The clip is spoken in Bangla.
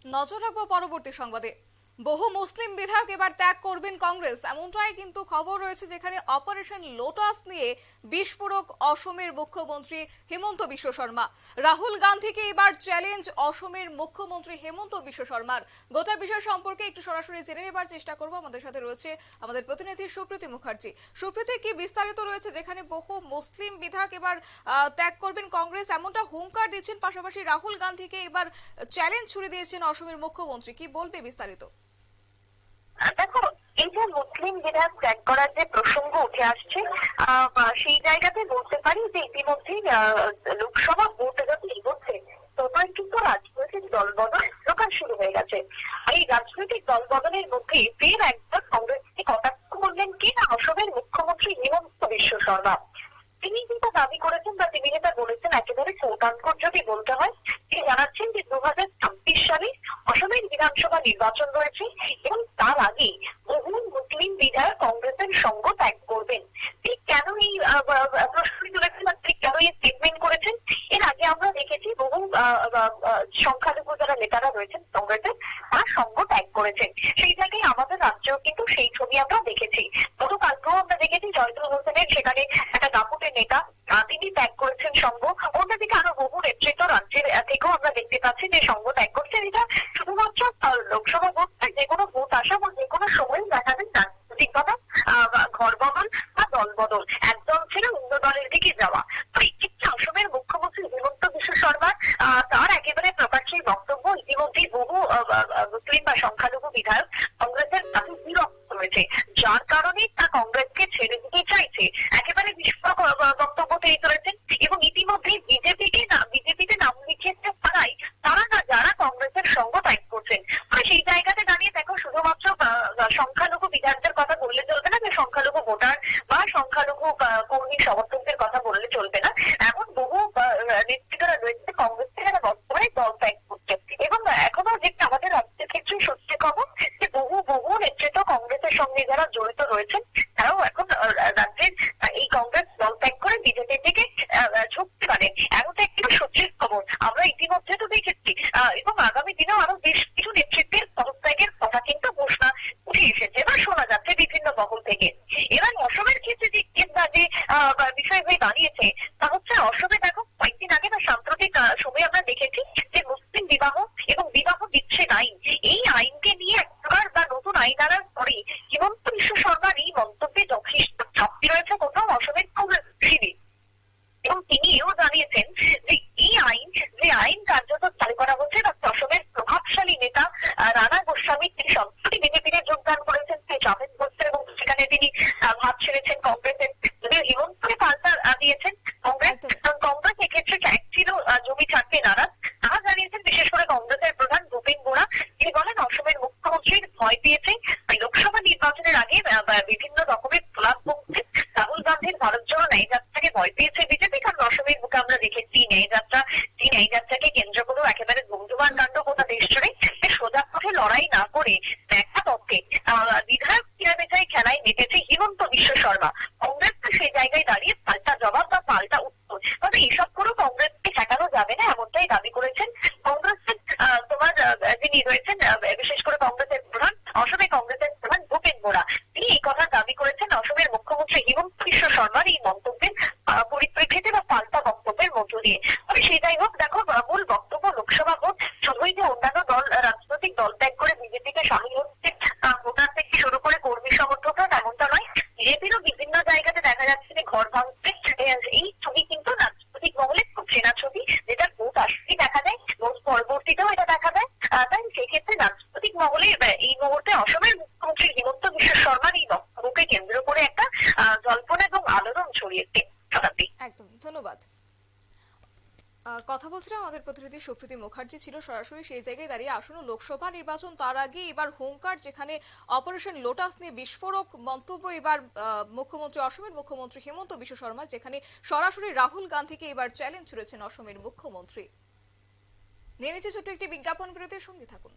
নজর রাখবো পরবর্তী সংবাদে। বহু মুসলিম বিধায়ক এবার ত্যাগ করবেন কংগ্রেস, এমনটাই কিন্তু খবর রয়েছে, যেখানে অপারেশন লোটাস নিয়ে বিস্ফোরক অসমের মুখ্যমন্ত্রী হিমন্ত বিশ্ব শর্মা। রাহুল গান্ধীকে এবার চ্যালেঞ্জ অসমের মুখ্যমন্ত্রী হিমন্ত বিশ্ব শর্মার। গোটা বিষয় সম্পর্কে একটু সরাসরি জেনে নেবার চেষ্টা করব। আমাদের সাথে রয়েছে আমাদের প্রতিনিধি সুপ্রীতি মুখার্জি। সুপ্রীতি, কি বিস্তারিত রয়েছে, যেখানে বহু মুসলিম বিধায়ক এবার ত্যাগ করবেন কংগ্রেস এমনটা হুঙ্কার দিচ্ছেন, পাশাপাশি রাহুল গান্ধীকে এবার চ্যালেঞ্জ ছুড়ে দিয়েছেন অসমের মুখ্যমন্ত্রী, কি বলবে বিস্তারিত? দেখো, এই যে মুসলিম বিধায়ক ত্যাগ করার যে প্রসঙ্গ উঠে আসছে, সেই জায়গাতে বলতে পারি যে ইতিমধ্যেই লোকসভা ভোট যত এগোচ্ছে ততই কিন্তু রাজনৈতিক দলবদল প্রকাশ শুরু হয়ে গেছে। এই রাজনৈতিক দলবদলের মধ্যে ফের একবার কংগ্রেসকে কটাক্ষ করলেন কি না অসমের মুখ্যমন্ত্রী হিমন্ত বিশ্ব শর্মা। তিনি যেটা দাবি করেছেন বা তিনি যেটা বলেছেন, একেবারে কোটানকোট যদি বলতে হয়, তিনি জানাচ্ছেন যে 2026 সালে অসমের বিধানসভা নির্বাচন রয়েছে এবং তার আগে বহু মুসলিম বিধায়ক কংগ্রেসের সঙ্গ ত্যাগ করবেন। তিনি কেন এই প্রশ্নটি তুলেছেন বা তিনি কেন এই স্টেটমেন্ট করেছেন? এর আগে আমরা দেখেছি বহু সংখ্যালঘু যারা নেতারা রয়েছেন কংগ্রেসের, তারা সঙ্গ ত্যাগ করেছেন। সেই জায়গায় আমাদের রাজ্যেও কিন্তু সেই ছবি আমরা দেখেছি। গতকালকেও আমরা দেখেছি জয়দুল হোসেনের সেখানে একটা দাপুটের নেতা, তিনি ত্যাগ করেছেন সঙ্গ। অন্যদিকে আরো বহু নেতৃত্ব রাজ্যের থেকেও আমরা দেখতে পাচ্ছি যে সঙ্গ ত্যাগ করছেন। এটা শুধুমাত্র লোকসভা ভোট নয়, যে কোনো ভোট আসা বা যে কোনো সময়ই দেখা যায় রাজনৈতিক বদল, ঘর বদল বা দল বদল, এক দল ছেড়ে অন্য দলের দিকে যাওয়া। তো এই ক্ষেত্রে অসমের মুখ্যমন্ত্রী হিমন্ত বিশ্ব শর্মার তার একেবারে প্রকাশ্যে বক্তব্য ইতিমধ্যেই বহু মুসলিম বা সংখ্যালঘু বিধায়ক কংগ্রেসের কাছে বিরক্ত হয়েছে, যার কারণে তা কংগ্রেসকে ছেড়ে দিতে চাইছে। একেবারে বিস্ফোরক বক্তব্য তিনি তুলেছেন এবং ইতিমধ্যেই বিজেপিতে নাম লিখিয়েছে তারা না যারা কংগ্রেসের সঙ্গ ত্যাগ করছেন। সেই জায়গাতে দাঁড়িয়ে দেখো, শুধুমাত্র সংখ্যালঘু বিধায়কদের কথা বললে চলবে না, যে সংখ্যালঘু ভোটার বা সংখ্যালঘু কর্মী সমর্থকদের কথা বললে চলবে না। এমন বহু নেতৃত্বরা রয়েছে কংগ্রেস থেকে যারা বর্তমানে দল ত্যাগ করছে। এবং এখনো যেটা আমাদের রাজ্যের ক্ষেত্রে সত্যি খবর যে বহু নেতৃত্ব কংগ্রেসের সঙ্গে যারা জড়িত রয়েছেন তারাও এখন রাজ্যের এই কংগ্রেস দল ত্যাগ করে বিজেপির দিকে ঝুঁকতে পারে, এমনটা একটি সত্যির খবর আমরা ইতিমধ্যে তো দেখেছি। এবং আগামী দিনেও আরো বেশ কিছু নেতৃত্বের পদত্যাগের কথা কিন্তু ঘোষণা উঠে এসেছে বা শোনা যাচ্ছে বিভিন্ন মহল থেকে। এবার অসমের ক্ষেত্রে যে বিষয় হয়ে দাঁড়িয়েছে তা হচ্ছে, অসমে দেখো কয়েকদিন আগে বা সাম্প্রতিক সময়ে আমরা দেখেছি যে মুসলিম বিবাহ এবং বিবাহ বিচ্ছেদ আইন, এই আইনকে নিয়ে এক প্রকার বা নতুন আইন আনার পরে হিমন্ত বিশ্ব শর্মার এই মন্তব্যে যথেষ্ট চাপটি রয়েছে কোথাও অসমের কংগ্রেস শিবির। এবং তিনি এও জানিয়েছেন যে যে আইন কার্যত চালু করা হচ্ছে, বা অসমের প্রভাবশালী নেতা রানা গোস্বামী, তিনি সম্প্রতি বিজেপিতে যোগদান করেছেন, তিনি জাভেদ করছেন এবং সেখানে তিনি ভাত ছেড়েছেন কংগ্রেসের। যদিও হিমন্তকে পাল্টা দিয়েছেন কংগ্রেস, কংগ্রেস এক্ষেত্রে ছিল জমি ছাড়তে নারাজ। তারা জানিয়েছেন, বিশেষ করে কংগ্রেসের প্রধান ভূপেন বোরা, তিনি বলেন অসমের মুখ্যমন্ত্রীর ভয় পেয়েছে লোকসভা নির্বাচনের আগে বিভিন্ন রকমের প্রলাপ বকছে। রাহুল গান্ধীর ভারত জোড়ো ন্যায় যাত্রাকে ভয় পেয়েছে বিজেপি, কারণ অসমের বুকে আমরা দেখেছি এই ন্যায় যাত্রাকে কেন্দ্র করেও একেবারে ধুমধুমার কাণ্ড গোটা দেশ জুড়ে। সোজা পথে লড়াই না করে দেখা তত্ত্বে বিধায়ক কিরাবেচাই খেলায় মেতেছে হিমন্ত বিশ্ব শর্মা। কংগ্রেস সেই জায়গায় দাঁড়িয়ে পাল্টা জবাব বা পাল্টা উত্তর, তবে এসব করেও কংগ্রেসকে ঠেকানো যাবে না, এমনটাই দাবি করেছেন কংগ্রেসের যিনি রয়েছেন, বিশেষ করে কংগ্রেসের প্রধান, অসমে কংগ্রেসের প্রধান ভূপেন বোরা। তিনি এই কথা দাবি করেছেন অসমের মুখ্যমন্ত্রী হিমন্ত বিশ্ব শর্মার এই মন্তব্যের পরিপ্রেক্ষিতে বা পাল্টা বক্তব্যের মধ্য দিয়ে। তবে সেটাই হোক, দেখো মূল বক্তব্য লোকসভা ভোট, শুধুই যে অন্যান্য রাজনৈতিক দল ত্যাগ করে বিজেপিতে সামিল হচ্ছে ভোটার থেকে শুরু করে কর্মী সমর্থকরা, তেমনটা নয়। বিজেপিরও বিভিন্ন জায়গাতে দেখা যাচ্ছে যে ঘর ভাঙছে। এই ছবি কিন্তু রাজনৈতিক মহলে খুব চেনা ছবি, যেটা ভোট আসলেই দেখা যায়, ভোট পরবর্তীতেও এটা দেখা যায়। তাই সেক্ষেত্রে রাজনৈতিক মহলে এই মুহূর্তে অসমের মুখ্যমন্ত্রী হিমন্ত বিশ্ব শর্মার এই বক্তব্যকে কেন্দ্র করে একটা জল্পনা এবং আলোড়ন ছড়িয়েছে। একদম, ধন্যবাদ। কথা বলছিলাম আমাদের প্রতিনিধি সুপ্রীতি মুখার্জি ছিল সরাসরি সেই জায়গায় দাঁড়িয়ে। আসন্ন লোকসভা নির্বাচন, তার আগে এবার হুঙ্কার, যেখানে অপারেশন লোটাস নিয়ে বিস্ফোরক মন্তব্য এবার অসমের মুখ্যমন্ত্রী হিমন্ত বিশ্ব শর্মা, যেখানে সরাসরি রাহুল গান্ধীকে এবার চ্যালেঞ্জ ছুড়েছেন অসমের মুখ্যমন্ত্রী। নিয়ে নিচ্ছে ছোট্ট একটি বিজ্ঞাপন বিরতির, সঙ্গে থাকুন।